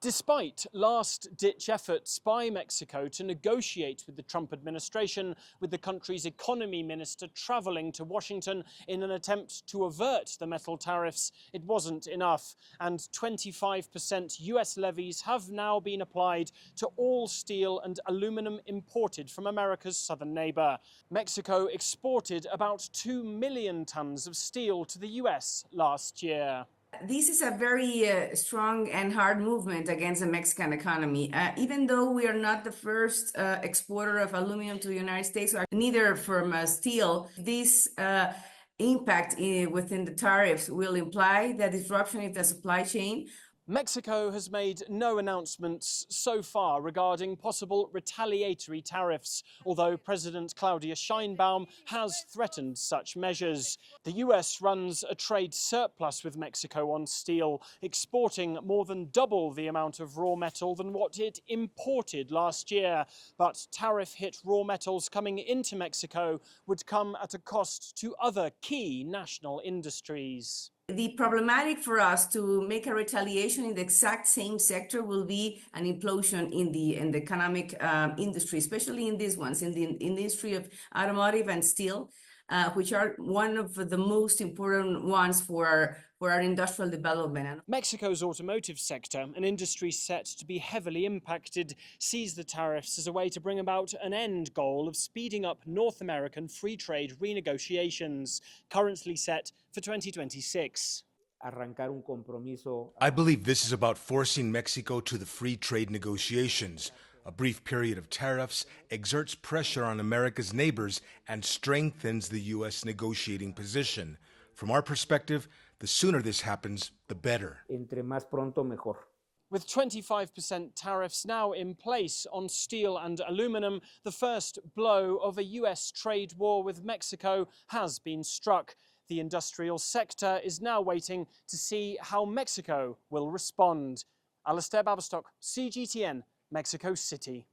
Despite last-ditch efforts by Mexico to negotiate with the Trump administration, with the country's economy minister traveling to Washington in an attempt to avert the metal tariffs, it wasn't enough. And 25% US levies have now been applied to all steel and aluminum imported from America's southern neighbor. Mexico exported about 2 million tons of steel to the US last year. This is a very strong and hard movement against the Mexican economy. Even though we are not the first exporter of aluminum to the United States, or neither from steel, this impact within the tariffs will imply the disruption in the supply chain. Mexico has made no announcements so far regarding possible retaliatory tariffs, although President Claudia Sheinbaum has threatened such measures. The US runs a trade surplus with Mexico on steel, exporting more than double the amount of raw metal than what it imported last year. But tariff-hit raw metals coming into Mexico would come at a cost to other key national industries. The problematic for us to make a retaliation in the exact same sector will be an implosion in the economic industry, especially in these ones, in the industry of automotive and steel, which are one of the most important ones for our industrial development. Mexico's automotive sector, an industry set to be heavily impacted, sees the tariffs as a way to bring about an end goal of speeding up North American free trade renegotiations, currently set for 2026. I believe this is about forcing Mexico to the free trade negotiations. A brief period of tariffs exerts pressure on America's neighbors and strengthens the U.S. negotiating position. From our perspective, the sooner this happens, the better. Entre más pronto, mejor. With 25% tariffs now in place on steel and aluminum, the first blow of a US trade war with Mexico has been struck. The industrial sector is now waiting to see how Mexico will respond. Alastair Baberstock, CGTN, Mexico City.